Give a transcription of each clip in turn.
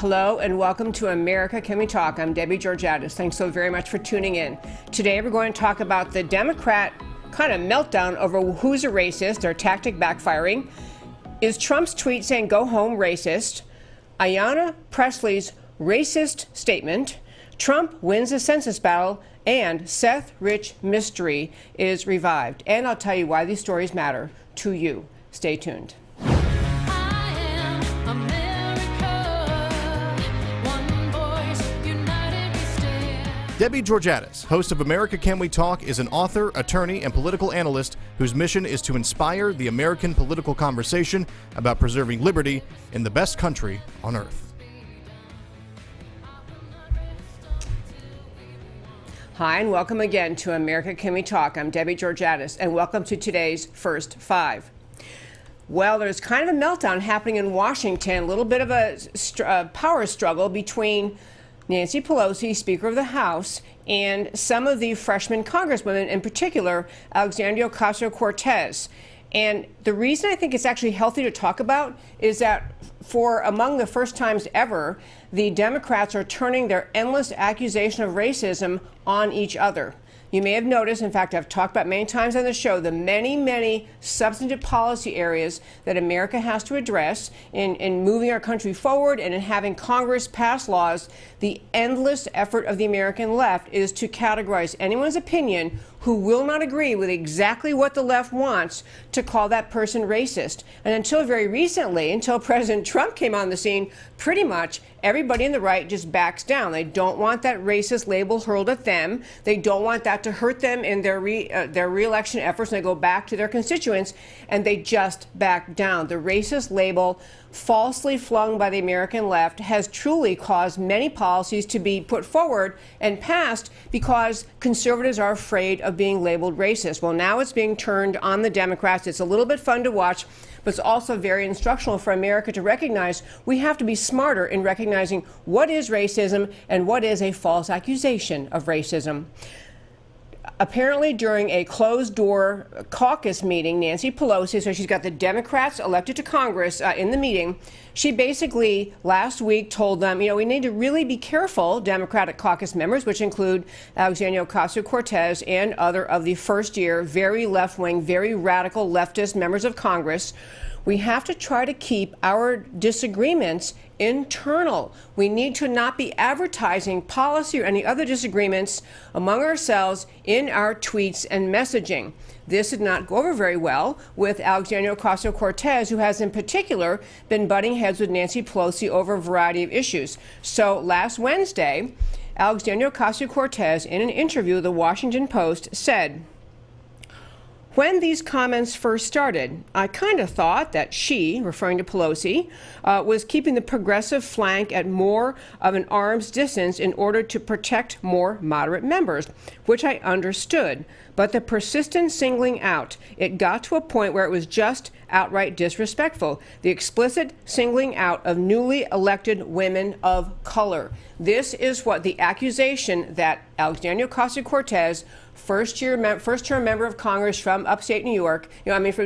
Hello and welcome to America Can We Talk? I'm Debbie Georgatos. Thanks so very much for tuning in. Today we're going to talk about the Democrat kind of meltdown over who's a racist, their tactic backfiring. Is Trump's tweet saying go home racist? Ayanna Pressley's racist statement. Trump wins the census battle, and Seth Rich mystery is revived. And I'll tell you why these stories matter to you. Stay tuned. Debbie Georgatos, host of America Can We Talk, is an author, attorney, and political analyst whose mission is to inspire the American political conversation about preserving liberty in the best country on earth. Hi, and welcome again to America Can We Talk? I'm Debbie Georgatos, and welcome to today's First Five. Well, there's kind of a meltdown happening in Washington, a little bit of a power struggle between Nancy Pelosi, Speaker of the House, and some of the freshman congresswomen, in particular, Alexandria Ocasio-Cortez. And the reason I think it's actually healthy to talk about is that for among the first times ever, the Democrats are turning their endless accusation of racism on each other. You may have noticed, in fact, I've talked about many times on the show, the many substantive policy areas that America has to address in moving our country forward and in having Congress pass laws. The endless effort of the American left is to categorize anyone's opinion who will not agree with exactly what the left wants to call that person racist. And until very recently, until President Trump came on the scene, pretty much everybody in the right just backs down. They don't want that racist label hurled at them. They don't want that to hurt them in their re-election efforts. And they go back to their constituents and they just back down. The racist label, falsely flung by the American left, has truly caused many policies to be put forward and passed because conservatives are afraid of being labeled racist. Well, now it's being turned on the Democrats. It's a little bit fun to watch, but it's also very instructional for America to recognize we have to be smarter in recognizing what is racism and what is a false accusation of racism. Apparently, during a closed-door caucus meeting, Nancy Pelosi, so she's got the Democrats elected to Congress in the meeting, she basically last week told them, we need to really be careful, Democratic caucus members, which include Alexandria Ocasio-Cortez and other of the first-year, very left-wing, very radical leftist members of Congress. We have to try to keep our disagreements internal. We need to not be advertising policy or any other disagreements among ourselves in our tweets and messaging. This did not go over very well with Alexandria Ocasio-Cortez, who has in particular been butting heads with Nancy Pelosi over a variety of issues. So last Wednesday, Alexandria Ocasio-Cortez, in an interview with the Washington Post, said, "When these comments first started, I kind of thought that she," referring to Pelosi, was keeping the progressive flank at more of an arm's distance in order to protect more moderate members, which I understood. But the persistent singling out, it got to a point where it was just outright disrespectful. The explicit singling out of newly elected women of color." This is what the accusation that Alexandria Ocasio-Cortez, first-term member of Congress from upstate New York,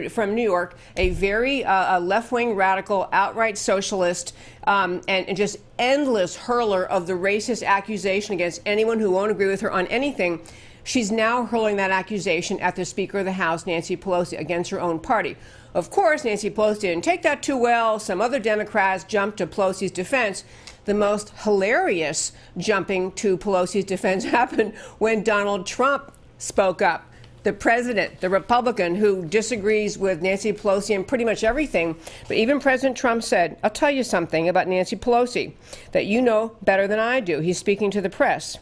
from New York, a very left-wing radical, outright socialist, and just endless hurler of the racist accusation against anyone who won't agree with her on anything. She's now hurling that accusation at the Speaker of the House, Nancy Pelosi, against her own party. Of course, Nancy Pelosi didn't take that too well. Some other Democrats jumped to Pelosi's defense. The most hilarious jumping to Pelosi's defense happened when Donald Trump spoke up. The president, the Republican who disagrees with Nancy Pelosi in pretty much everything. But even President Trump said, "I'll tell you something about Nancy Pelosi that you know better than I do." He's speaking to the press.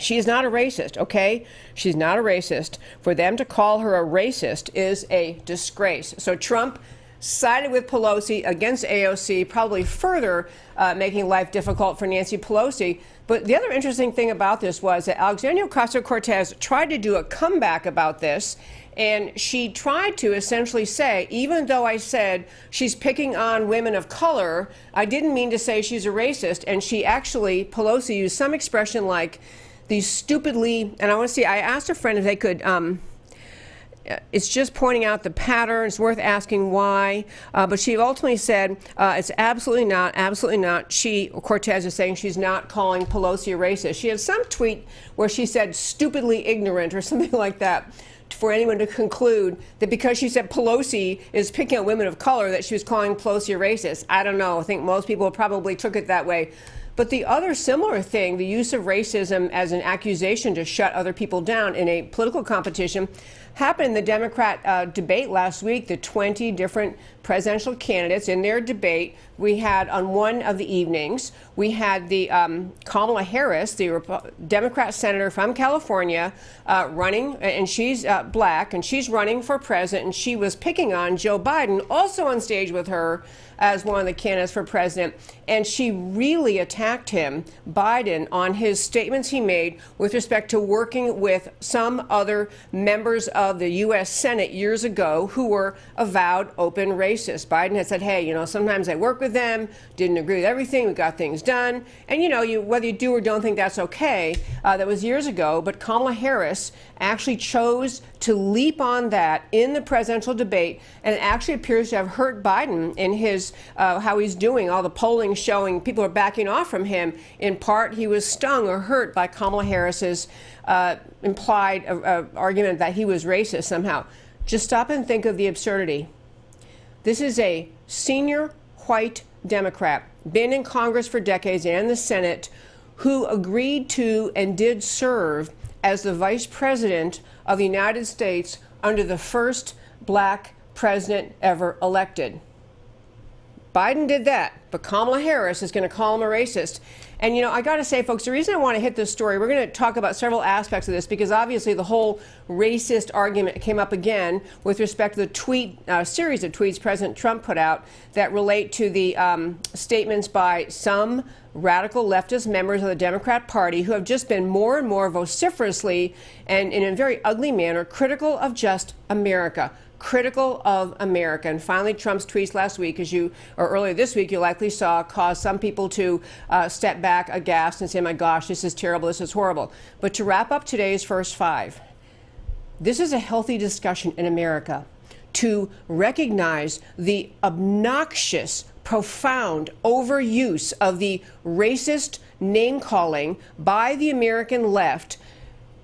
She's not a racist, okay? She's not a racist. For them to call her a racist is a disgrace. So Trump sided with Pelosi against AOC, probably further making life difficult for Nancy Pelosi. But the other interesting thing about this was that Alexandria Ocasio-Cortez tried to do a comeback about this, and she tried to essentially say, even though I said she's picking on women of color, I didn't mean to say she's a racist. And she actually, Pelosi used some expression like, these stupidly, and I want to see, I asked a friend if they could it's just pointing out the pattern. It's worth asking why. But she ultimately said it's absolutely not. Cortez is saying she's not calling Pelosi a racist. She had some tweet where she said stupidly ignorant or something like that, for anyone to conclude that because she said Pelosi is picking on women of color that she was calling Pelosi a racist. I don't know. I think most people probably took it that way. But the other similar thing, the use of racism as an accusation to shut other people down in a political competition, happened in the Democrat debate last week. The 20 different presidential candidates in their debate, we had on one of the evenings, we had the Kamala Harris, the Democrat senator from California, running, and she's black, and she's running for president, and she was picking on Joe Biden, also on stage with her as one of the candidates for president, and she really attacked him, Biden, on his statements he made with respect to working with some other members of the U.S. Senate years ago who were avowed open racists. Biden had said, hey, sometimes I work with them, didn't agree with everything, we got things done, and whether you do or don't think that's okay, that was years ago, but Kamala Harris actually chose to leap on that in the presidential debate, and it actually appears to have hurt Biden in his how he's doing. All the polling showing people are backing off from him. In part, he was stung or hurt by Kamala Harris's implied argument that he was racist somehow. Just stop and think of the absurdity. This is a senior white Democrat, been in Congress for decades and the Senate, who agreed to and did serve as the vice president of the United States under the first black president ever elected. Biden did that, but Kamala Harris is going to call him a racist. And, I got to say, folks, the reason I want to hit this story, we're going to talk about several aspects of this, because obviously the whole racist argument came up again with respect to the series of tweets President Trump put out that relate to the statements by some radical leftist members of the Democrat Party who have just been more and more vociferously and in a very ugly manner critical of just America. Critical of America. And finally, Trump's tweets last week, or earlier this week, you likely saw, caused some people to step back aghast and say, my gosh, this is terrible, this is horrible. But to wrap up today's first five, this is a healthy discussion in America to recognize the obnoxious, profound overuse of the racist name-calling by the American left,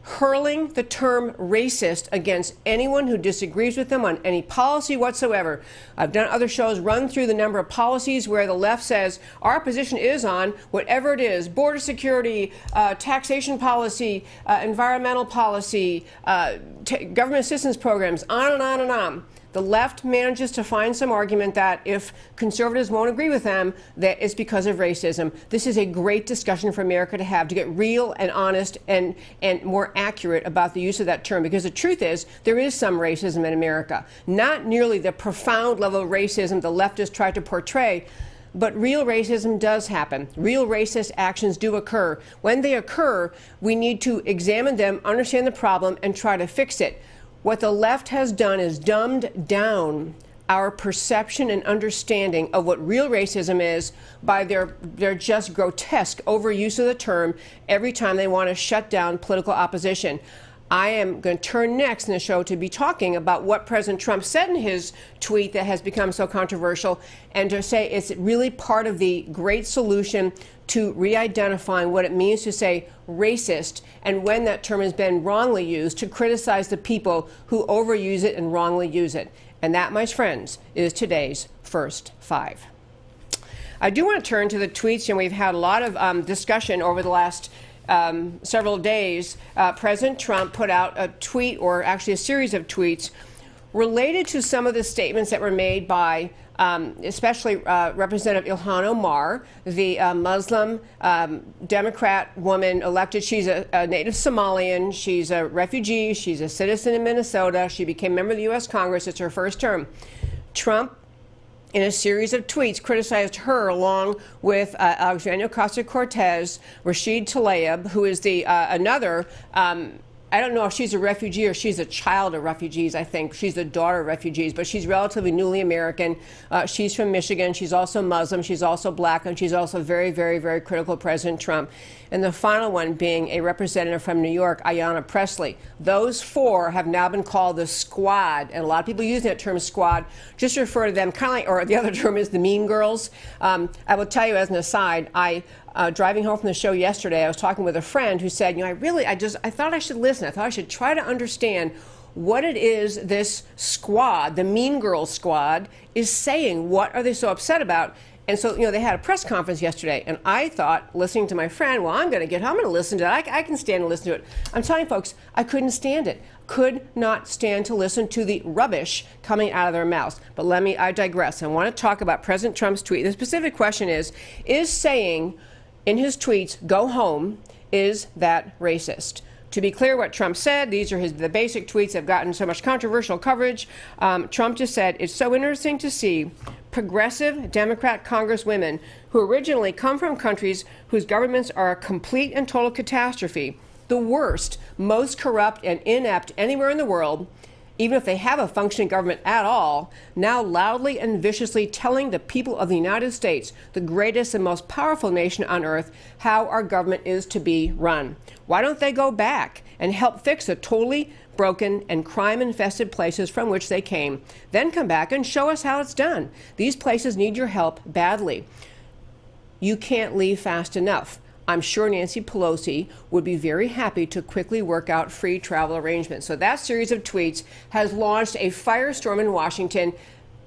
hurling the term racist against anyone who disagrees with them on any policy whatsoever. I've done other shows, run through the number of policies where the left says our position is on whatever it is, border security, taxation policy, environmental policy, government assistance programs, on and on and on. The left manages to find some argument that if conservatives won't agree with them, that it's because of racism. This is a great discussion for America to have, to get real and honest and more accurate about the use of that term. Because the truth is, there is some racism in America. Not nearly the profound level of racism the leftists try to portray, but real racism does happen. Real racist actions do occur. When they occur, we need to examine them, understand the problem, and try to fix it. What the left has done is dumbed down our perception and understanding of what real racism is by their just grotesque overuse of the term every time they want to shut down political opposition. I am going to turn next in the show to be talking about what President Trump said in his tweet that has become so controversial, and to say it's really part of the great solution to re-identifying what it means to say racist, and when that term has been wrongly used, to criticize the people who overuse it and wrongly use it. And that, my friends, is today's first five. I do want to turn to the tweets, and we've had a lot of discussion over the last several days. President Trump put out a tweet, or actually a series of tweets, related to some of the statements that were made by especially Representative Ilhan Omar, the Muslim Democrat woman elected. She's a native Somalian. She's a refugee. She's a citizen in Minnesota. She became a member of the U.S. Congress. It's her first term. Trump, in a series of tweets, criticized her along with Alexandria Ocasio-Cortez, Rashid Tlaib, who is the another I don't know if she's a refugee or she's a child of refugees. I think she's the daughter of refugees, but she's relatively newly American. She's from Michigan. She's also Muslim. She's also black, and she's also very, very, very critical of President Trump. And the final one being a representative from New York, Ayanna Pressley. Those four have now been called the squad, and a lot of people use that term squad. Just refer to them kind of like, or the other term is the mean girls. I will tell you as an aside, driving home from the show yesterday, I was talking with a friend who said, I thought I should listen. I thought I should try to understand what it is this squad, the Mean Girls squad, is saying. What are they so upset about? And so, they had a press conference yesterday, and I thought, listening to my friend, well, I'm going to listen to it. I can stand and listen to it. I'm telling you, folks, I couldn't stand it. Could not stand to listen to the rubbish coming out of their mouths. But I digress. I want to talk about President Trump's tweet. The specific question is saying in his tweets, go home, is that racist? To be clear what Trump said, these are the basic tweets that have gotten so much controversial coverage. Trump just said, it's so interesting to see progressive Democrat congresswomen who originally come from countries whose governments are a complete and total catastrophe, the worst, most corrupt and inept anywhere in the world, even if they have a functioning government at all, now loudly and viciously telling the people of the United States, the greatest and most powerful nation on earth, how our government is to be run. Why don't they go back and help fix the totally broken and crime-infested places from which they came? Then come back and show us how it's done. These places need your help badly. You can't leave fast enough. I'm sure Nancy Pelosi would be very happy to quickly work out free travel arrangements. So that series of tweets has launched a firestorm in Washington.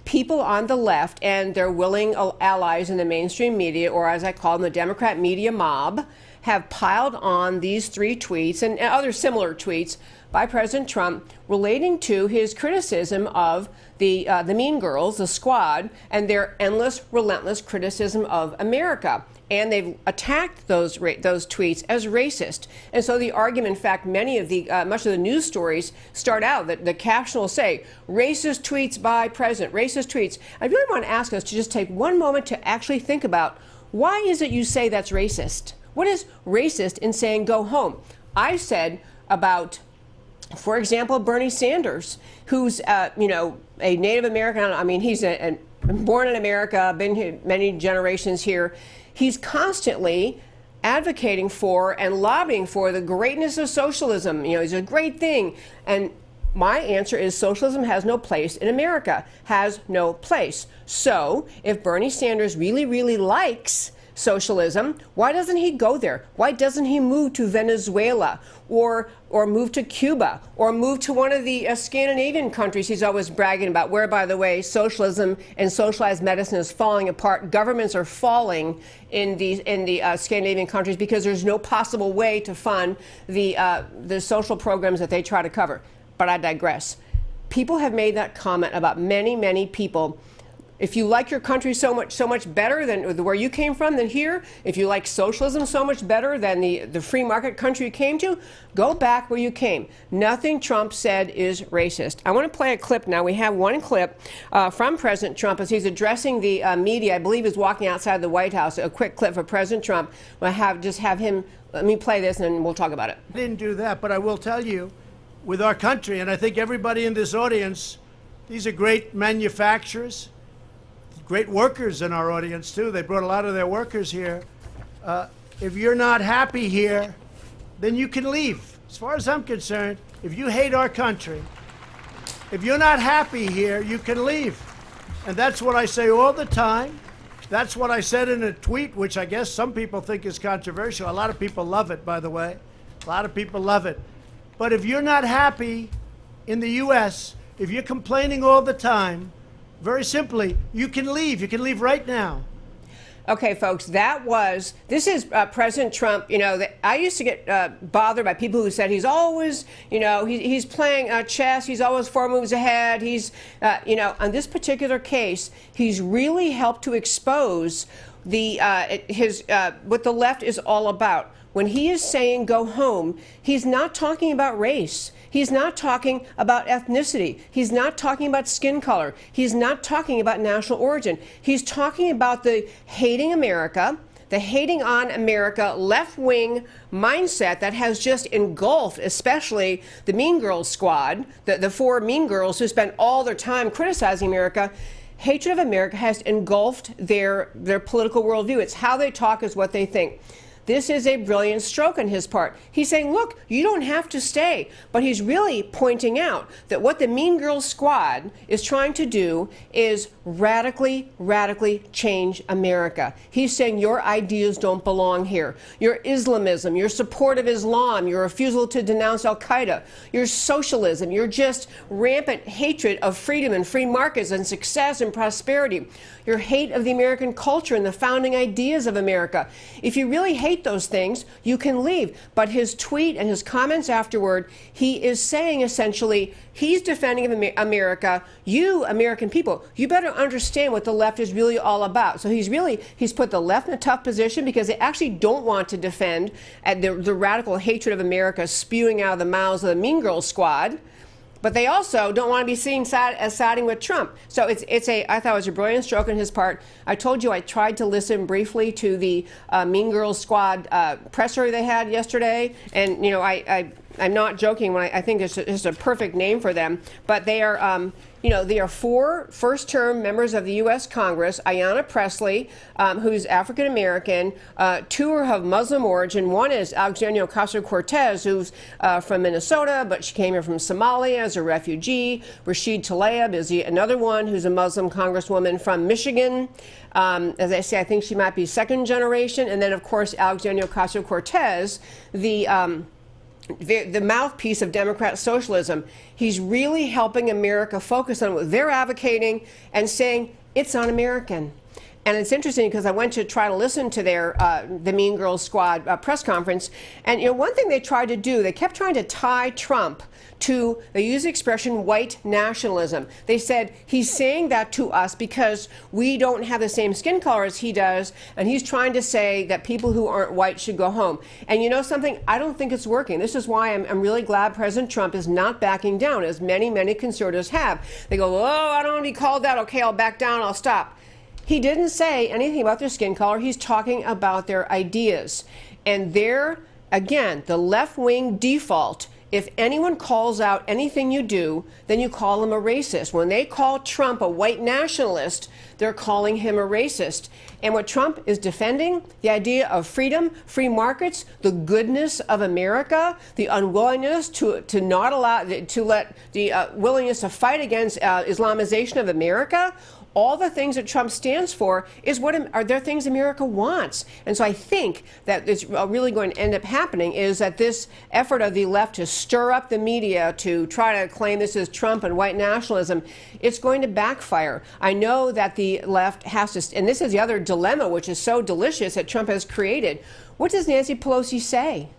People on the left and their willing allies in the mainstream media, or as I call them, the Democrat media mob, have piled on these three tweets and other similar tweets by President Trump relating to his criticism of the Mean Girls, the squad, and their endless, relentless criticism of America. And they've attacked those tweets as racist. And so the argument, in fact, much of the news stories start out that the caption will say, racist tweets by President, racist tweets. I really want to ask us to just take one moment to actually think about, why is it you say that's racist? What is racist in saying go home? I said about, for example, Bernie Sanders, who's, a Native American. I mean, he's born in America, been here many generations here. He's constantly advocating for and lobbying for the greatness of socialism. It's a great thing. And my answer is socialism has no place in America, has no place. So if Bernie Sanders really, really likes socialism, why doesn't he go there? Why doesn't he move to Venezuela or move to Cuba or move to one of the Scandinavian countries he's always bragging about, where, by the way, socialism and socialized medicine is falling apart. Governments are falling in the Scandinavian countries because there's no possible way to fund the social programs that they try to cover. But I digress. People have made that comment about many, many people. If you like your country so much better than where you came from than here, if you like socialism so much better than the free market country you came to, go back where you came. Nothing Trump said is racist. I want to play a clip now. We have one clip from President Trump as he's addressing the media. I believe he's walking outside the White House. A quick clip for President Trump. Let me play this and we'll talk about it. I didn't do that, but I will tell you, with our country, and I think everybody in this audience, these are great manufacturers. Great workers in our audience, too. They brought a lot of their workers here. If you're not happy here, then you can leave. As far as I'm concerned, if you hate our country, if you're not happy here, you can leave. And that's what I say all the time. That's what I said in a tweet, which I guess some people think is controversial. A lot of people love it, by the way. A lot of people love it. But if you're not happy in the U.S., if you're complaining all the time, very simply, you can leave. You can leave right now. Okay, folks, this is President Trump. I used to get bothered by people who said he's always, he's playing chess. He's always 4 moves ahead. He's, on this particular case, he's really helped to expose what the left is all about. When he is saying go home, he's not talking about race. He's not talking about ethnicity. He's not talking about skin color. He's not talking about national origin. He's talking about the hating America, the hating on America left-wing mindset that has just engulfed especially the Mean Girls squad, the four Mean Girls who spend all their time criticizing America. Hatred of America has engulfed their political worldview. It's how they talk is what they think. This is a brilliant stroke on his part. He's saying, look, you don't have to stay. But he's really pointing out that what the Mean Girls squad is trying to do is radically, radically change America. He's saying your ideas don't belong here. Your Islamism, your support of Islam, your refusal to denounce al-Qaeda, your socialism, your just rampant hatred of freedom and free markets and success and prosperity, your hate of the American culture and the founding ideas of America. If you really hate those things, you can leave. But his tweet and his comments afterward, he is saying essentially, he's defending America. You, American people, you better understand what the left is really all about. So he's put the left in a tough position because they actually don't want to defend the radical hatred of America spewing out of the mouths of the Mean Girls squad. But they also don't want to be seen as siding with Trump. So I thought it was a brilliant stroke on his part. I told you I tried to listen briefly to the Mean Girls Squad presser they had yesterday, and you know I'm not joking when I think it's a perfect name for them. But they are they are four first-term members of the U.S. Congress: Ayanna Pressley, who's African American, two are of Muslim origin. One is Alexandria Ocasio-Cortez, who's from Minnesota, but she came here from Somalia as a refugee. Rashid Tlaib is another one who's a Muslim congresswoman from Michigan. As I say, I think she might be second generation. And then, of course, Alexandria Ocasio-Cortez, the mouthpiece of Democrat socialism. He's really helping America focus on what they're advocating and saying it's un-American. And it's interesting because I went to try to listen to the Mean Girls Squad press conference, and one thing they tried to do, they kept trying to tie Trump to, they use the expression white nationalism. They said he's saying that to us because we don't have the same skin color as he does, and he's trying to say that people who aren't white should go home. And you know something? I don't think it's working. This is why I'm really glad President Trump is not backing down, as many conservatives have. They go, oh, I don't want to be called that. Okay, I'll back down. I'll stop. He didn't say anything about their skin color. He's talking about their ideas. And again, the left-wing default, if anyone calls out anything you do, then you call him a racist. When they call Trump a white nationalist, they're calling him a racist. And what Trump is defending, the idea of freedom, free markets, the goodness of America, the unwillingness to not allow, to let the willingness to fight against Islamization of America, all the things that Trump stands for are there things America wants. And so I think that it's really going to end up happening is that this effort of the left to stir up the media to try to claim this is Trump and white nationalism, it's going to backfire. I know that the left has to, and this is the other dilemma, which is so delicious that Trump has created. What does Nancy Pelosi say?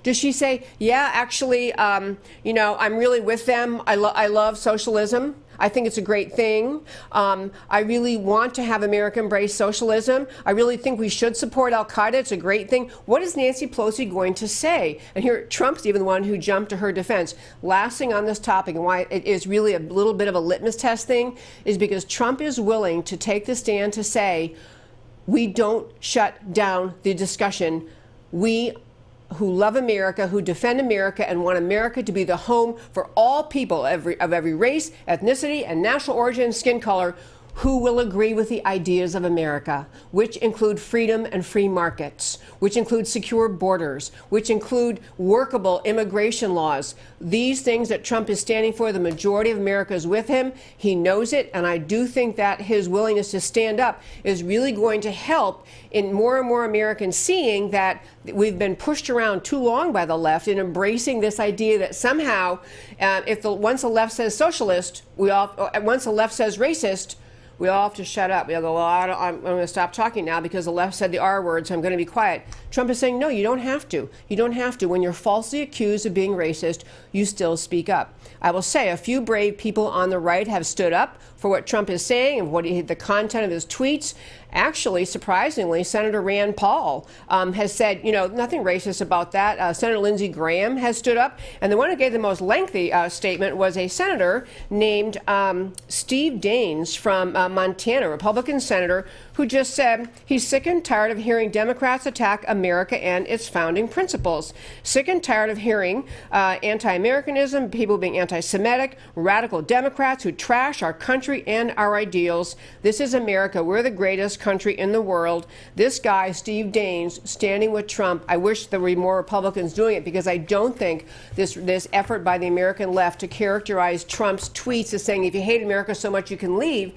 Does she say, yeah, actually, I'm really with them. I love socialism. I think it's a great thing. I really want to have America embrace socialism. I really think we should support al-Qaeda. It's a great thing. What is Nancy Pelosi going to say? And here, Trump's even the one who jumped to her defense. Last thing on this topic, and why it is really a little bit of a litmus test thing, is because Trump is willing to take the stand to say, we don't shut down the discussion. We who love America, who defend America, and want America to be the home for all people of every race, ethnicity, and national origin and skin color, who will agree with the ideas of America, which include freedom and free markets, which include secure borders, which include workable immigration laws. These things that Trump is standing for, the majority of America is with him. He knows it, and I do think that his willingness to stand up is really going to help in more and more Americans seeing that we've been pushed around too long by the left in embracing this idea that somehow, once the left says socialist, once the left says racist, we all have to shut up. We'll go, well, I'm going to stop talking now because the left said the R word, so I'm going to be quiet. Trump is saying, no, you don't have to. You don't have to. When you're falsely accused of being racist, you still speak up. I will say a few brave people on the right have stood up for what Trump is saying and the content of his tweets. Actually, surprisingly, Senator Rand Paul has said, nothing racist about that. Senator Lindsey Graham has stood up. And the one who gave the most lengthy statement was a senator named Steve Daines from Montana, Republican senator, who just said he's sick and tired of hearing Democrats attack America and its founding principles. Sick and tired of hearing anti-Americanism, people being anti-Semitic, radical Democrats who trash our country and our ideals. This is America. We're the greatest country in the world. This guy, Steve Daines, standing with Trump. I wish there were more Republicans doing it, because I don't think this effort by the American left to characterize Trump's tweets as saying, if you hate America so much you can leave.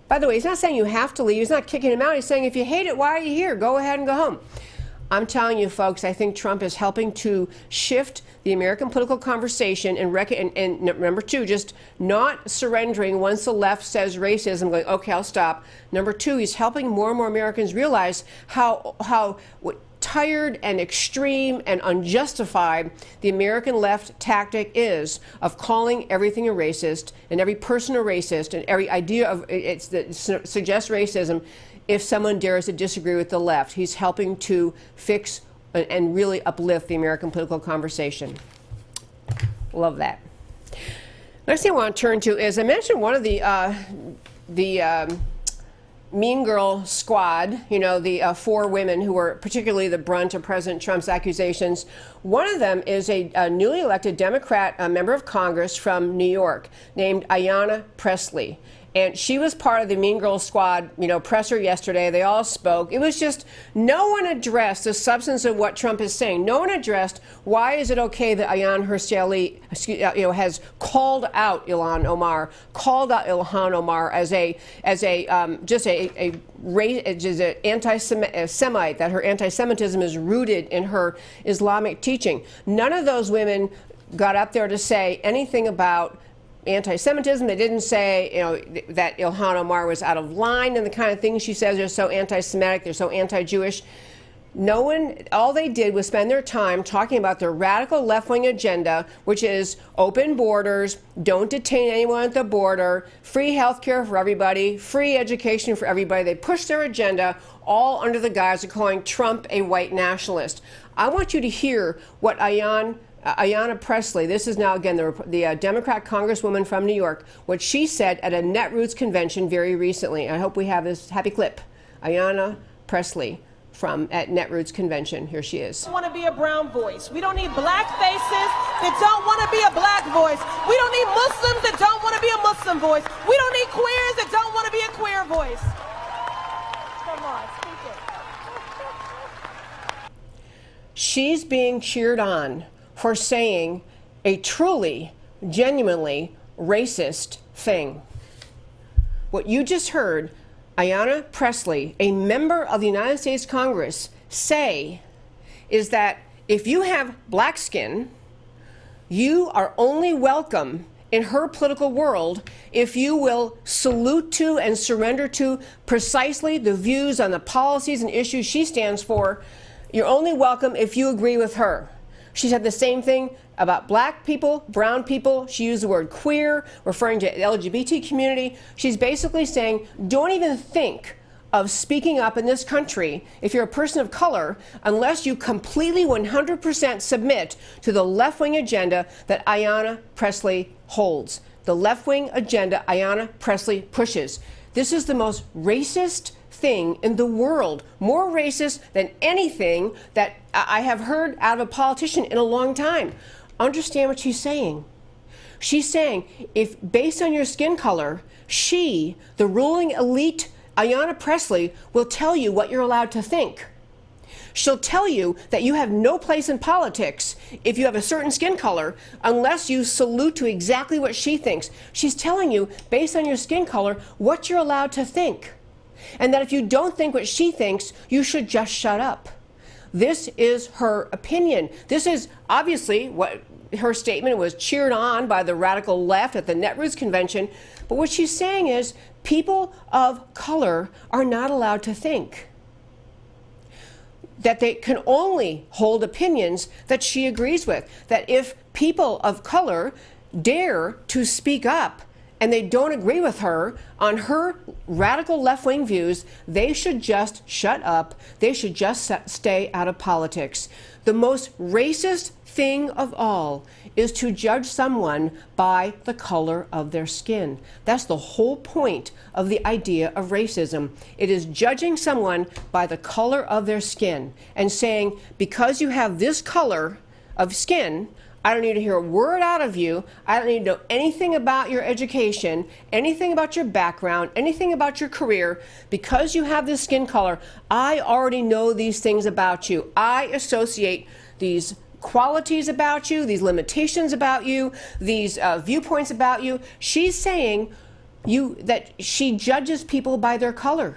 By the way, he's not saying you have to leave. He's not kicking him out. He's saying, if you hate it, why are you here? Go ahead and go home. I'm telling you, folks, I think Trump is helping to shift the American political conversation and number two, just not surrendering once the left says racism, going, okay, I'll stop. Number two, he's helping more and more Americans realize how tired and extreme and unjustified the American left tactic is of calling everything a racist and every person a racist and every idea of it that suggests racism if someone dares to disagree with the left. He's helping to fix and really uplift the American political conversation. Love that. Next thing I want to turn to is, I mentioned one of the Mean Girl squad, you know, the four women who were particularly the brunt of President Trump's accusations. One of them is a newly elected Democrat member of Congress from New York named Ayanna Pressley. And she was part of the Mean Girl squad, you know, presser yesterday. They all spoke. It was just, no one addressed the substance of what Trump is saying. No one addressed why is it okay that Ayanna Pressley, has called out Ilhan Omar, as an anti-Semite, that her anti-Semitism is rooted in her Islamic teaching. None of those women got up there to say anything about anti-Semitism. They didn't say, that Ilhan Omar was out of line and the kind of things she says. They're so anti-Semitic, they're so anti-Jewish. No one, all they did was spend their time talking about their radical left-wing agenda, which is open borders, don't detain anyone at the border, free health care for everybody, free education for everybody. They push their agenda all under the guise of calling Trump a white nationalist. I want you to hear what Ayanna Pressley, this is now again the Democrat Congresswoman from New York, what she said at a Netroots convention very recently. I hope we have this happy clip. Ayanna Pressley at Netroots convention. Here she is. We don't want to be a brown voice. We don't need black faces that don't want to be a black voice. We don't need Muslims that don't want to be a Muslim voice. We don't need queers that don't want to be a queer voice. Come on, speak it. She's being cheered on for saying a truly, genuinely racist thing. What you just heard Ayanna Pressley, a member of the United States Congress, say is that if you have black skin, you are only welcome in her political world if you will salute to and surrender to precisely the views on the policies and issues she stands for. You're only welcome if you agree with her. She said the same thing about black people, brown people. She used the word queer, referring to the LGBT community. She's basically saying, don't even think of speaking up in this country if you're a person of color unless you completely 100% submit to the left-wing agenda that Ayanna Pressley holds. The left-wing agenda Ayanna Pressley pushes. This is the most racist thing in the world, more racist than anything that I have heard out of a politician in a long time. Understand what she's saying. She's saying, if based on your skin color, she, the ruling elite, Ayanna Pressley, will tell you what you're allowed to think. She'll tell you that you have no place in politics if you have a certain skin color unless you salute to exactly what she thinks. She's telling you, based on your skin color, what you're allowed to think. And that if you don't think what she thinks, you should just shut up. This is her opinion. This is obviously what her statement was cheered on by the radical left at the Netroots convention. But what she's saying is people of color are not allowed to think. That they can only hold opinions that she agrees with. That if people of color dare to speak up and they don't agree with her on her radical left-wing views, they should just shut up. They should just stay out of politics. The most racist thing of all is to judge someone by the color of their skin. That's the whole point of the idea of racism. It is judging someone by the color of their skin and saying, because you have this color of skin, I don't need to hear a word out of you. I don't need to know anything about your education, anything about your background, anything about your career. Because you have this skin color, I already know these things about you. I associate these qualities about you, these limitations about you, these viewpoints about you. She's saying that she judges people by their color.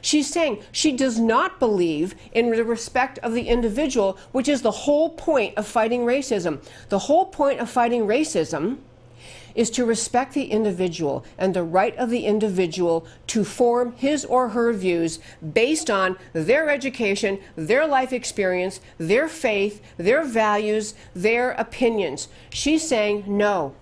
She's saying she does not believe in the respect of the individual, which is the whole point of fighting racism. The whole point of fighting racism is to respect the individual and the right of the individual to form his or her views based on their education, their life experience, their faith, their values, their opinions. She's saying no.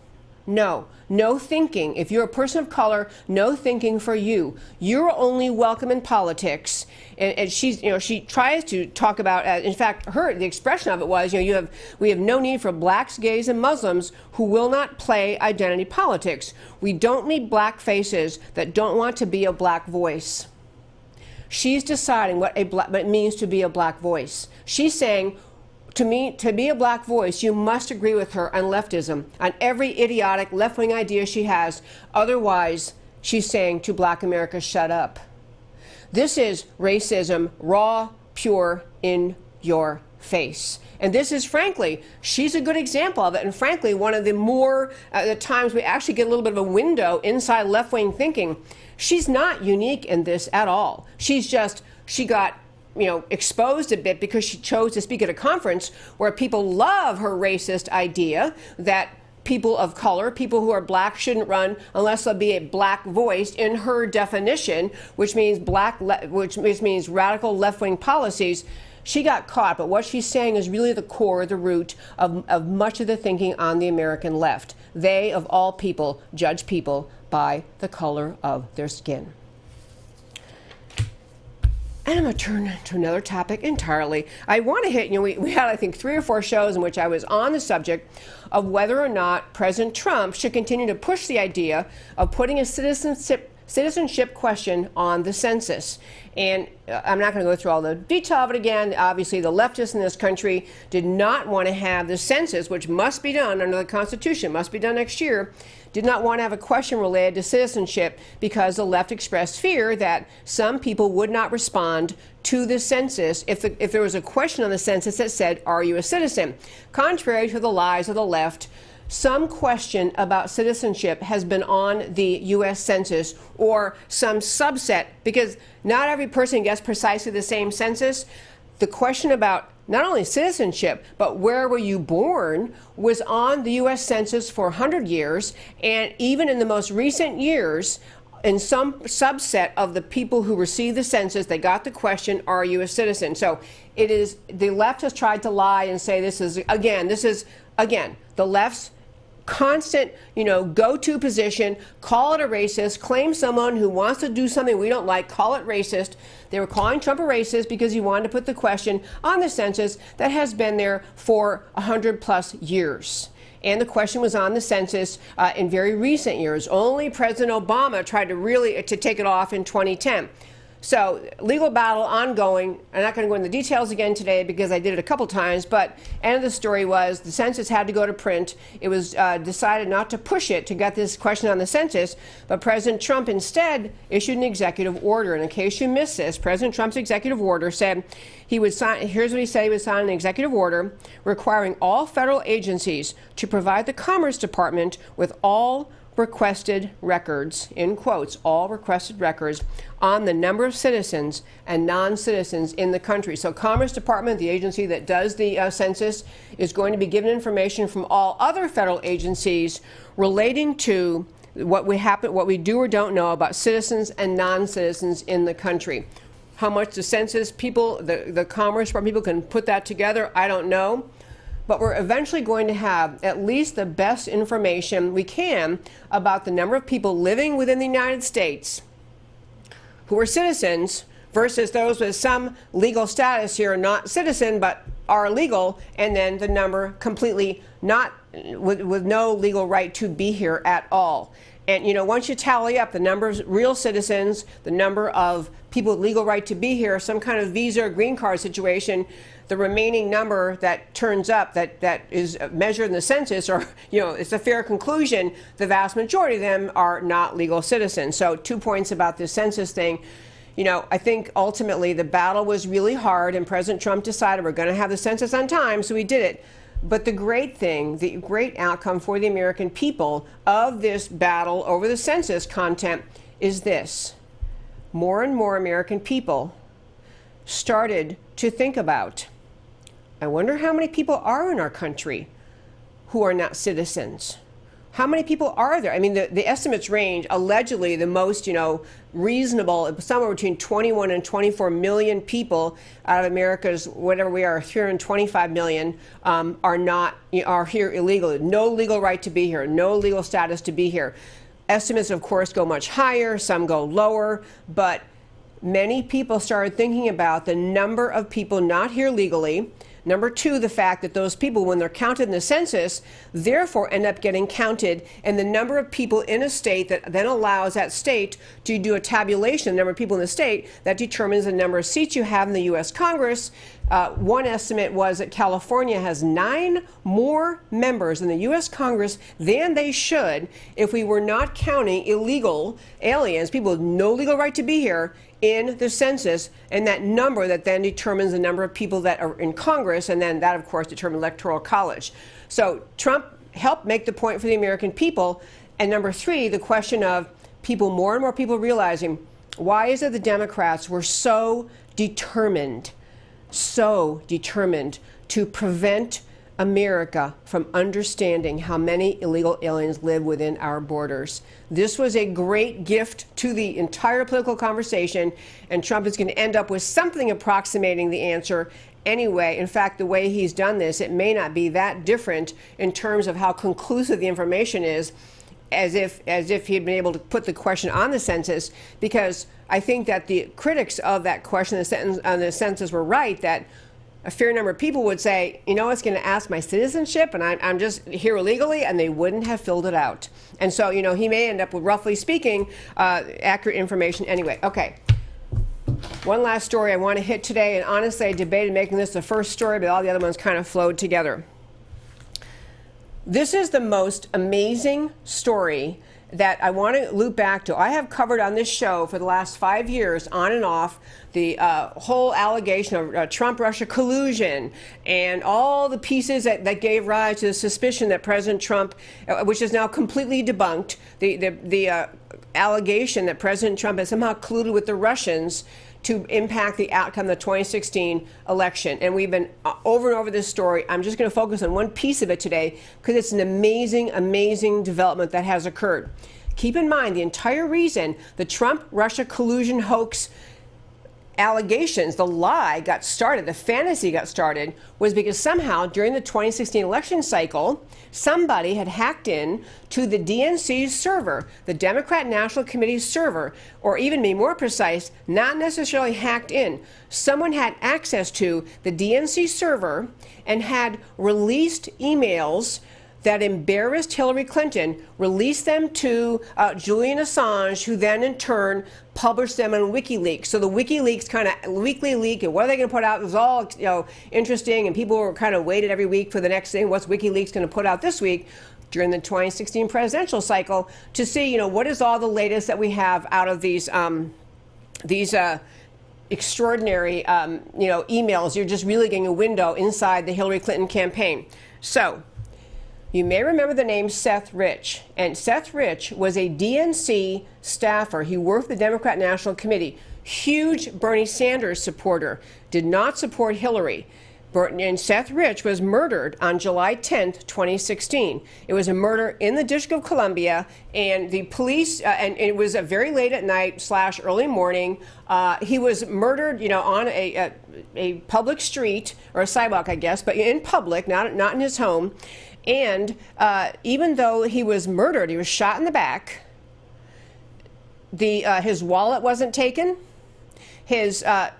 No thinking. If you're a person of color, no thinking for you. You're only welcome in politics. And she's, she tries to talk about, in fact, the expression of it was, we have no need for blacks, gays, and Muslims who will not play identity politics. We don't need black faces that don't want to be a black voice. She's deciding what it means to be a black voice. She's saying, to be a black voice, you must agree with her on leftism, on every idiotic left-wing idea she has. Otherwise, she's saying to black America, shut up. This is racism, raw, pure, in your face. And this is, frankly, she's a good example of it. And frankly, one of the more, the times we actually get a little bit of a window inside left-wing thinking. She's not unique in this at all. She got exposed a bit because she chose to speak at a conference where people love her racist idea that people of color, people who are black, shouldn't run unless there'll be a black voice in her definition, which means which means radical left-wing policies. She got caught, but what she's saying is really the core, the root of much of the thinking on the American left. They, of all people, judge people by the color of their skin. And I'm going to turn to another topic entirely. I want to hit, we had, I think, 3 or 4 shows in which I was on the subject of whether or not President Trump should continue to push the idea of putting a citizenship question on the census. And I'm not going to go through all the detail of it again. Obviously, the leftists in this country did not want to have the census, which must be done under the Constitution, must be done next year, did not want to have a question related to citizenship because the left expressed fear that some people would not respond to the census if there was a question on the census that said, are you a citizen? Contrary to the lies of the left, some question about citizenship has been on the U.S. Census or some subset, because not every person gets precisely the same census. The question about not only citizenship, but where were you born was on the U.S. Census for 100 years. And even in the most recent years, in some subset of the people who received the census, they got the question, are you a citizen? So it is, the left has tried to lie and say this is the left's constant, go-to position, call it a racist, claim someone who wants to do something we don't like, call it racist. They were calling Trump a racist because he wanted to put the question on the census that has been there for 100+ years. And the question was on the census in very recent years. Only President Obama tried to take it off in 2010. So legal battle ongoing. I'm not going to go into the details again today because I did it a couple times, but end of the story was the census had to go to print. It was decided not to push it to get this question on the census, but President Trump instead issued an executive order. And in case you missed this, President Trump's executive order said he would sign, here's what he said, he would sign an executive order requiring all federal agencies to provide the Commerce Department with all requested records, in quotes, all requested records on the number of citizens and non-citizens in the country. So Commerce Department, the agency that does the census, is going to be given information from all other federal agencies relating to what we do or don't know about citizens and non-citizens in the country. How much the census people, the Commerce Department people can put that together, I don't know. But we're eventually going to have at least the best information we can about the number of people living within the United States who are citizens versus those with some legal status here, not citizen, but are legal, and then the number completely not with no legal right to be here at all. And, you know, once you tally up the number of real citizens, the number of people with legal right to be here, some kind of visa or green card situation, the remaining number that turns up that is measured in the census, or, you know, it's a fair conclusion, the vast majority of them are not legal citizens. So 2 points about this census thing. You know, I think ultimately the battle was really hard, and President Trump decided we're going to have the census on time, so he did it. But the great thing, the great outcome for the American people of this battle over the census content is this. More and more American people started to think about, I wonder how many people are in our country who are not citizens. How many people are there? I mean, the estimates range. Allegedly, the most, you know, reasonable, somewhere between 21 and 24 million people out of America's, whatever we are, 325 million, are here illegally. No legal right to be here. No legal status to be here. Estimates, of course, go much higher. Some go lower. But many people started thinking about the number of people not here legally. Number two, the fact that those people, when they're counted in the census, therefore end up getting counted, and the number of people in a state that then allows that state to do a tabulation, the number of people in the state, that determines the number of seats you have in the U.S. Congress. One estimate was that California has 9 more members in the U.S. Congress than they should if we were not counting illegal aliens, people with no legal right to be here, in the census, and that number that then determines the number of people that are in Congress, and then that, of course, determines Electoral College. So Trump helped make the point for the American people. And number three, the question of people, more and more people realizing, why is it the Democrats were so determined to prevent America from understanding how many illegal aliens live within our borders. This was a great gift to the entire political conversation, and Trump is going to end up with something approximating the answer anyway. In fact, the way he's done this, it may not be that different in terms of how conclusive the information is, as if he had been able to put the question on the census, because I think that the critics of that question on the census were right, that a fair number of people would say, you know, it's going to ask my citizenship, and I'm just here illegally, and they wouldn't have filled it out. And so, you know, he may end up with, roughly speaking, accurate information anyway. Okay. One last story I want to hit today, and honestly, I debated making this the first story, but all the other ones kind of flowed together. This is the most amazing story that I want to loop back to. I have covered on this show for the last 5 years, on and off, the whole allegation of Trump-Russia collusion and all the pieces that gave rise to the suspicion that President Trump, which is now completely debunked, the allegation that President Trump has somehow colluded with the Russians to impact the outcome of the 2016 election. And we've been over and over this story. I'm just going to focus on one piece of it today because it's an amazing, amazing development that has occurred. Keep in mind, the entire reason the Trump-Russia collusion hoax allegations, the lie got started, the fantasy got started, was because somehow during the 2016 election cycle, somebody had hacked in to the DNC's server, the Democrat National Committee's server, or even be more precise, not necessarily hacked in. Someone had access to the DNC server and had released emails that embarrassed Hillary Clinton, released them to Julian Assange, who then in turn published them on WikiLeaks. So the WikiLeaks kind of weekly leak, and what are they going to put out? It was all, you know, interesting, and people were kind of waited every week for the next thing. What's WikiLeaks going to put out this week during the 2016 presidential cycle to see, you know, what is all the latest that we have out of these extraordinary, you know, emails. You're just really getting a window inside the Hillary Clinton campaign. So you may remember the name Seth Rich, and Seth Rich was a DNC staffer. He worked for the Democrat National Committee, huge Bernie Sanders supporter, did not support Hillary. And Seth Rich was murdered on July 10th, 2016. It was a murder in the District of Columbia, and the police, and it was very late at night / early morning. He was murdered, you know, on a public street, or a sidewalk, I guess, but in public, not in his home. And even though he was murdered, he was shot in the back, his wallet wasn't taken, His, I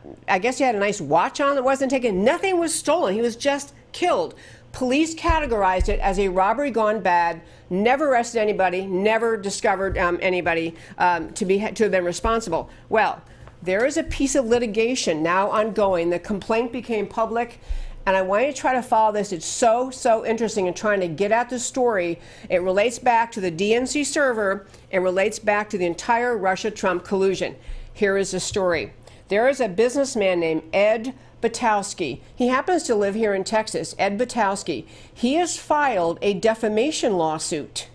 guess he had a nice watch on that wasn't taken. Nothing was stolen. He was just killed. Police categorized it as a robbery gone bad, never arrested anybody, never discovered anybody to have been responsible. Well, there is a piece of litigation now ongoing. The complaint became public, and I want you to try to follow this. It's so interesting in trying to get at the story. It relates back to the DNC server. It relates back to the entire Russia-Trump collusion. Here is the story. There is a businessman named Ed Batowski. He happens to live here in Texas, Ed Batowski. He has filed a defamation lawsuit,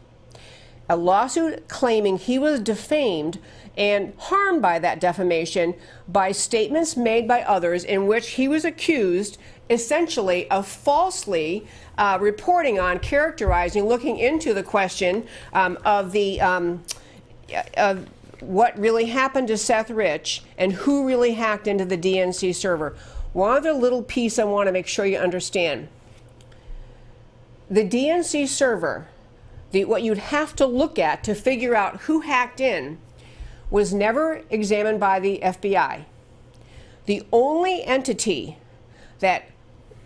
a lawsuit claiming he was defamed and harmed by that defamation by statements made by others in which he was accused essentially of falsely reporting on, characterizing, looking into the question of what really happened to Seth Rich and who really hacked into the DNC server. One other little piece I want to make sure you understand. The DNC server, what you'd have to look at to figure out who hacked in, was never examined by the FBI. The only entity that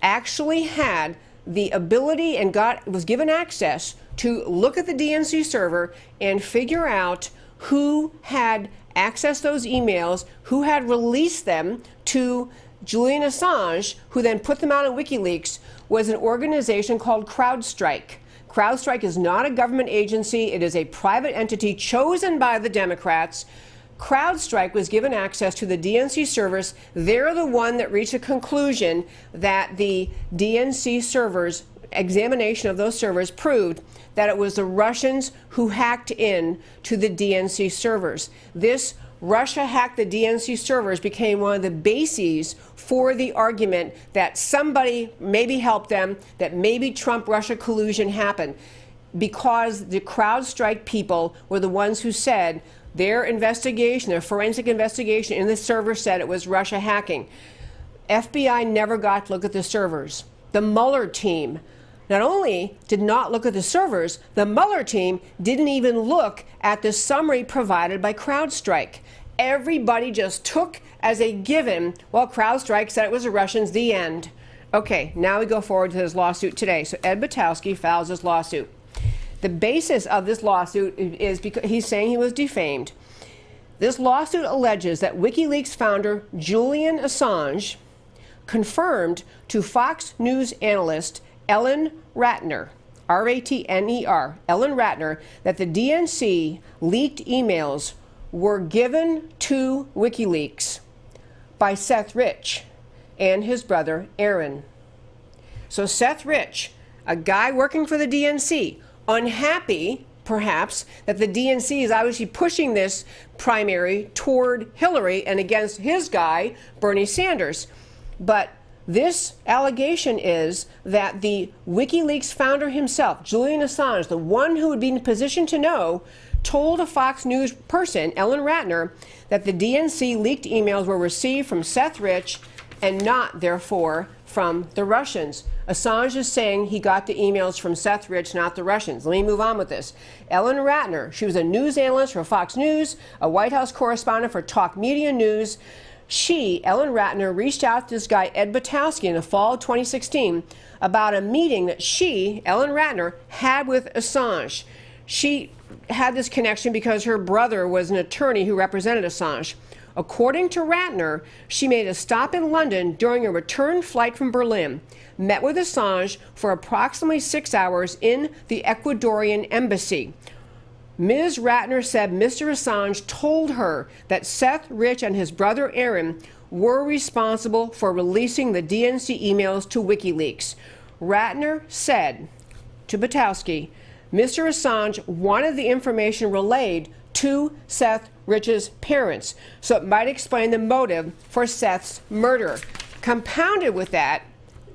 actually had the ability and was given access to look at the DNC server and figure out who had accessed those emails, who had released them to Julian Assange, who then put them out on WikiLeaks, was an organization called CrowdStrike. CrowdStrike is not a government agency. It is a private entity chosen by the Democrats. CrowdStrike was given access to the DNC servers. They're the one that reached a conclusion that the DNC servers, examination of those servers proved that it was the Russians who hacked in to the DNC servers. This Russia hacked the DNC servers became one of the bases for the argument that somebody maybe helped them, that maybe Trump-Russia collusion happened, because the CrowdStrike people were the ones who said their investigation, their forensic investigation in the server said it was Russia hacking. FBI never got to look at the servers. The Mueller team not only did not look at the servers, the Mueller team didn't even look at the summary provided by CrowdStrike. Everybody just took as a given, well, CrowdStrike said it was the Russians, the end. Okay, now we go forward to his lawsuit today. So Ed Batowski files his lawsuit. The basis of this lawsuit is because he's saying he was defamed. This lawsuit alleges that WikiLeaks founder Julian Assange confirmed to Fox News analyst Ellen Ratner, R-A-T-N-E-R, Ellen Ratner, that the DNC leaked emails were given to WikiLeaks by Seth Rich and his brother Aaron. So Seth Rich, a guy working for the DNC, unhappy perhaps that the DNC is obviously pushing this primary toward Hillary and against his guy, Bernie Sanders. But this allegation is that the WikiLeaks founder himself, Julian Assange, the one who would be in a position to know, told a Fox News person, Ellen Ratner, that the DNC leaked emails were received from Seth Rich and not, therefore, from the Russians. Assange is saying he got the emails from Seth Rich, not the Russians. Let me move on with this. Ellen Ratner, she was a news analyst for Fox News, a White House correspondent for Talk Media News. She, Ellen Ratner, reached out to this guy, Ed Batowski, in the fall of 2016 about a meeting that she, Ellen Ratner, had with Assange. She had this connection because her brother was an attorney who represented Assange. According to Ratner, she made a stop in London during a return flight from Berlin, met with Assange for approximately 6 hours in the Ecuadorian embassy. Ms. Ratner said Mr. Assange told her that Seth Rich and his brother Aaron were responsible for releasing the DNC emails to WikiLeaks. Ratner said to Batowski, Mr. Assange wanted the information relayed to Seth Rich's parents, so it might explain the motive for Seth's murder. Compounded with that,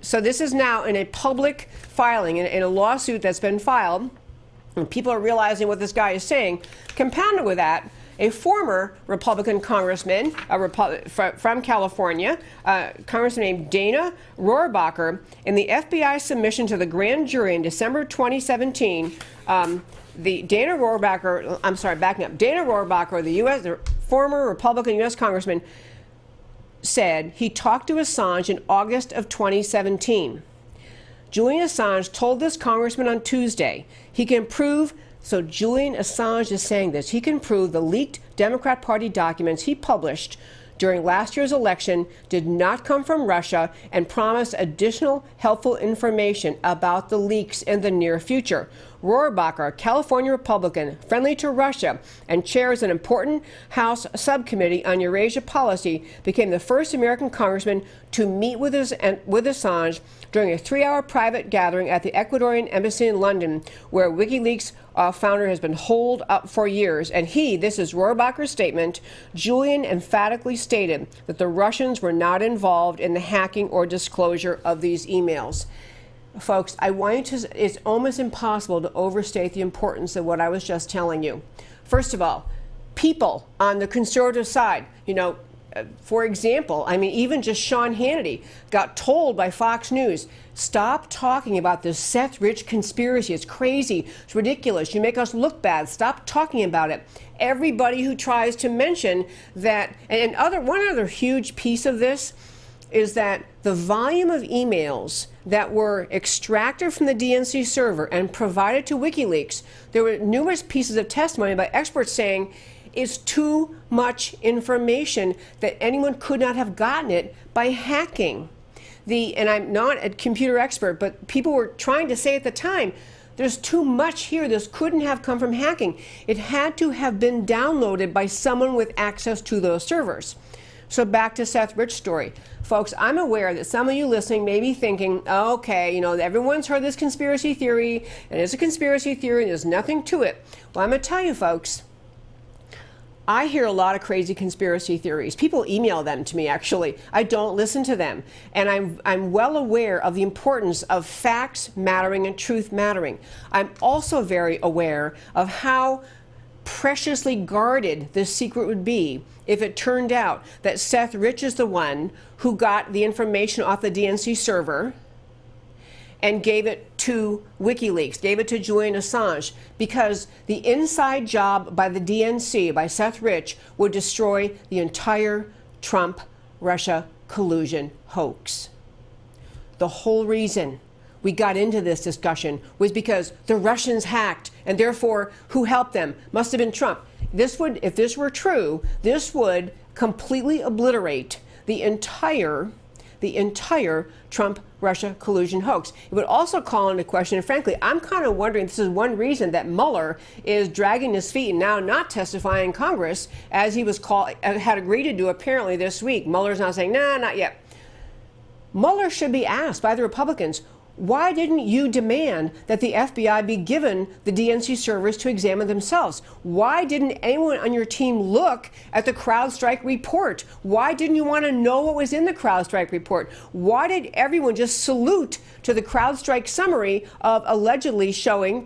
so this is now in a public filing, in a lawsuit that's been filed, and people are realizing what this guy is saying. Compounded with that, a former Republican congressman from California, Congressman named Dana Rohrabacher, in the FBI submission to the grand jury in December 2017, Dana Rohrabacher, the former Republican U.S. congressman, said he talked to Assange in August of 2017. Julian Assange told this congressman on Tuesday he can prove, so Julian Assange is saying this, he can prove the leaked Democrat Party documents he published during last year's election did not come from Russia and promised additional helpful information about the leaks in the near future. Rohrabacher, a California Republican friendly to Russia and chairs an important House subcommittee on Eurasia policy, became the first American congressman to meet with Assange during a 3-hour private gathering at the Ecuadorian embassy in London, where WikiLeaks founder has been holed up for years. And this is Rohrabacher's statement, Julian emphatically stated that the Russians were not involved in the hacking or disclosure of these emails. Folks, I want you to, it's almost impossible to overstate the importance of what I was just telling you. First of all, people on the conservative side, for example, even just Sean Hannity got told by Fox News, stop talking about this Seth Rich conspiracy. It's crazy. It's ridiculous. You make us look bad. Stop talking about it. Everybody who tries to mention that, one other huge piece of this is that the volume of emails that were extracted from the DNC server and provided to WikiLeaks, there were numerous pieces of testimony by experts saying it's too much information that anyone could not have gotten it by hacking. And I'm not a computer expert, but people were trying to say at the time, there's too much here. This couldn't have come from hacking. It had to have been downloaded by someone with access to those servers. So back to Seth Rich story. Folks, I'm aware that some of you listening may be thinking, okay, everyone's heard this conspiracy theory, and it's a conspiracy theory, and there's nothing to it. Well, I'm going to tell you, folks, I hear a lot of crazy conspiracy theories. People email them to me, actually. I don't listen to them. And I'm well aware of the importance of facts mattering and truth mattering. I'm also very aware of how preciously guarded this secret would be if it turned out that Seth Rich is the one who got the information off the DNC server and gave it to WikiLeaks, gave it to Julian Assange, because the inside job by the DNC, by Seth Rich, would destroy the entire Trump-Russia collusion hoax. The whole reason we got into this discussion was because the Russians hacked, and therefore who helped them must have been Trump. If this were true, this would completely obliterate the entire Trump-Russia collusion hoax. It would also call into question, and frankly, I'm kind of wondering, this is one reason that Mueller is dragging his feet and now not testifying in Congress, as he had agreed to do apparently this week. Mueller's now saying, nah, not yet. Mueller should be asked by the Republicans, why didn't you demand that the FBI be given the DNC servers to examine themselves? Why didn't anyone on your team look at the CrowdStrike report? Why didn't you want to know what was in the CrowdStrike report? Why did everyone just salute to the CrowdStrike summary of allegedly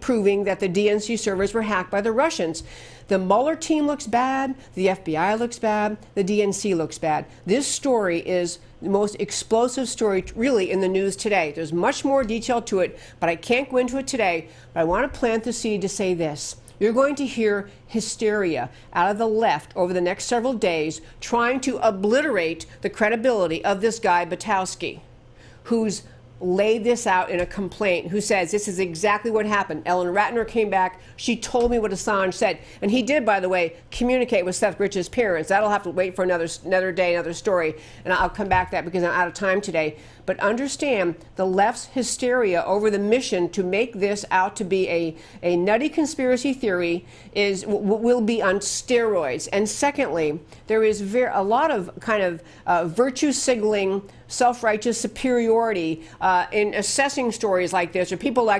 proving that the DNC servers were hacked by the Russians? The Mueller team looks bad, the FBI looks bad, the DNC looks bad. This story is the most explosive story really in the news today. There's much more detail to it, but I can't go into it today. But I want to plant the seed to say this. You're going to hear hysteria out of the left over the next several days trying to obliterate the credibility of this guy, Batowski, who's laid this out in a complaint, who says this is exactly what happened. Ellen Ratner came back. She told me what Assange said. And he did, by the way, communicate with Seth Rich's parents. That'll have to wait for another day, another story. And I'll come back to that because I'm out of time today. But understand the left's hysteria over the mission to make this out to be a nutty conspiracy theory will be on steroids. And secondly, there is a lot of kind of virtue signaling, self-righteous superiority in assessing stories like this, or people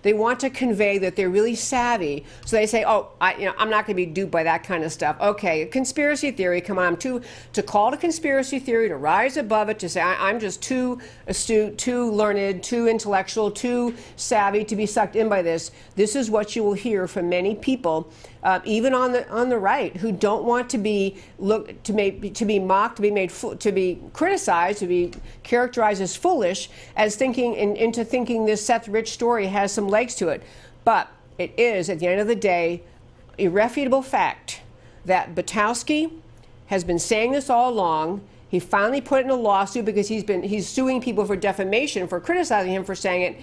they want to convey that they're really savvy. So they say, oh, I'm not going to be duped by that kind of stuff. Okay, conspiracy theory, come on, to call it a conspiracy theory, to rise above it, to say I'm just too astute, too learned, too intellectual, too savvy to be sucked in by this. This is what you will hear from many people, even on the right, who don't want to be mocked, to be criticized, to be characterized as foolish, as into thinking this Seth Rich story has some legs to it. But it is, at the end of the day, irrefutable fact that Batowski has been saying this all along. He finally put it in a lawsuit because he's suing people for defamation, for criticizing him for saying it.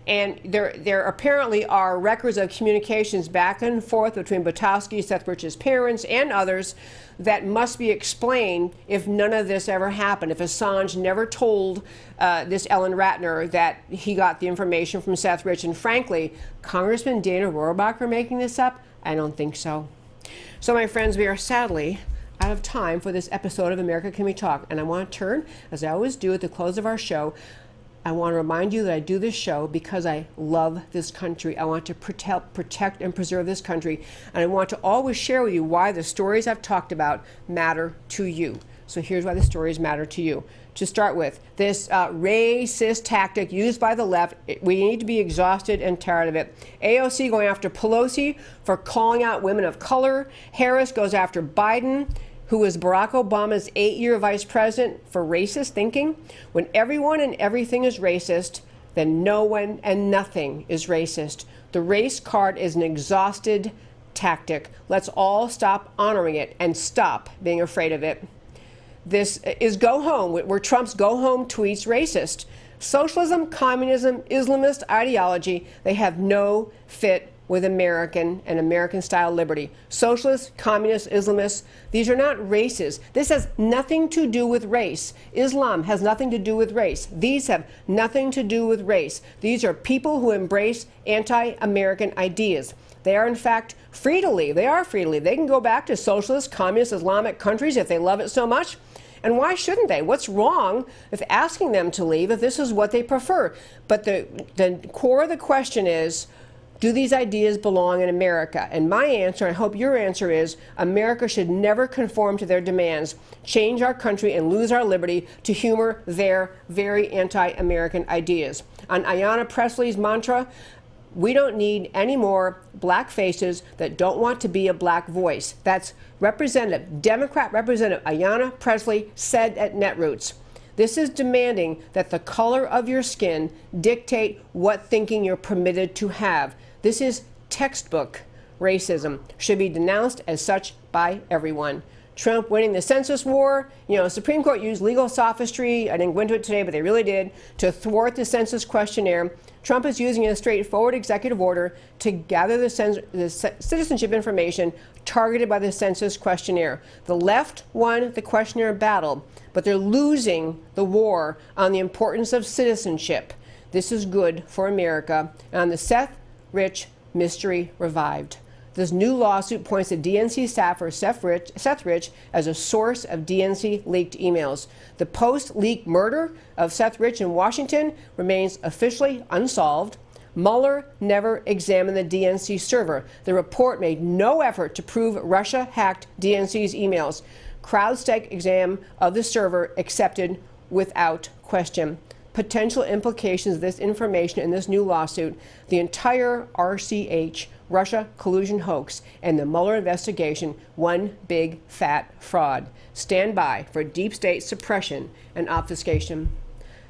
And there apparently are records of communications back and forth between Butowski, Seth Rich's parents, and others that must be explained if none of this ever happened. If Assange never told this Ellen Ratner that he got the information from Seth Rich. And frankly, Congressman Dana Rohrabacher making this up? I don't think so. So, my friends, we are sadly out of time for this episode of America Can We Talk. And I want to turn, as I always do at the close of our show, I want to remind you that I do this show because I love this country. I want to protect and preserve this country. And I want to always share with you why the stories I've talked about matter to you. So here's why the stories matter to you. To start with, this racist tactic used by the left, we need to be exhausted and tired of it. AOC going after Pelosi for calling out women of color. Harris goes after Biden, who was Barack Obama's 8-year vice president, for racist thinking. When everyone and everything is racist, then no one and nothing is racist. The race card is an exhausted tactic. Let's all stop honoring it and stop being afraid of it. This is go home, where Trump's go home tweets racist. Socialism, communism, Islamist ideology, they have no fit with American and American-style liberty. Socialists, communists, Islamists, these are not races. This has nothing to do with race. Islam has nothing to do with race. These have nothing to do with race. These are people who embrace anti-American ideas. They are, in fact, free to leave. They are free to leave. They can go back to socialist, communist, Islamic countries if they love it so much. And why shouldn't they? What's wrong with asking them to leave if this is what they prefer? But the core of the question is, do these ideas belong in America? And my answer, I hope your answer is, America should never conform to their demands, change our country, and lose our liberty to humor their very anti-American ideas. On Ayanna Pressley's mantra, we don't need any more black faces that don't want to be a black voice. That's Democrat Representative Ayanna Pressley said at Netroots. This is demanding that the color of your skin dictate what thinking you're permitted to have. This is textbook racism, should be denounced as such by everyone. Trump winning the census war, Supreme Court used legal sophistry, I didn't go into it today, but they really did, to thwart the census questionnaire. Trump is using a straightforward executive order to gather the citizenship information targeted by the census questionnaire. The left won the questionnaire battle, but they're losing the war on the importance of citizenship. This is good for America. And on the Seth Rich mystery revived. This new lawsuit points to DNC staffer Seth Rich as a source of DNC leaked emails. The post-leak murder of Seth Rich in Washington remains officially unsolved. Mueller never examined the DNC server. The report made no effort to prove Russia hacked DNC's emails. CrowdStrike exam of the server accepted without question. Potential implications of this information in this new lawsuit, the entire RCH, Russia collusion hoax, and the Mueller investigation, one big fat fraud. Stand by for deep state suppression and obfuscation.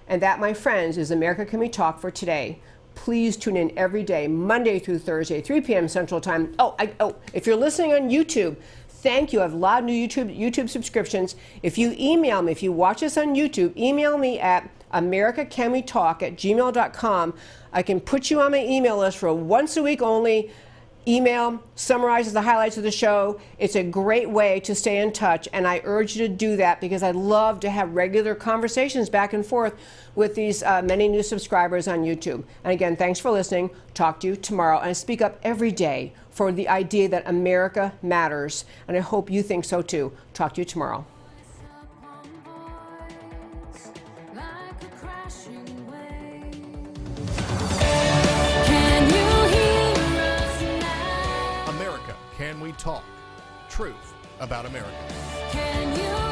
And that, my friends, is America Can We Talk for today. Please tune in every day, Monday through Thursday, 3 p.m. Central Time. If you're listening on YouTube, thank you. I have a lot of new YouTube subscriptions. If you email me, if you watch us on YouTube, email me at americacanwetalk@gmail.com. I can put you on my email list for once a week only. Email summarizes the highlights of the show. It's a great way to stay in touch, and I urge you to do that because I love to have regular conversations back and forth with these many new subscribers on YouTube. And again, thanks for listening. Talk to you tomorrow. And I speak up every day for the idea that America matters, and I hope you think so too. Talk to you tomorrow. America, Can We Talk? Truth about America. Can you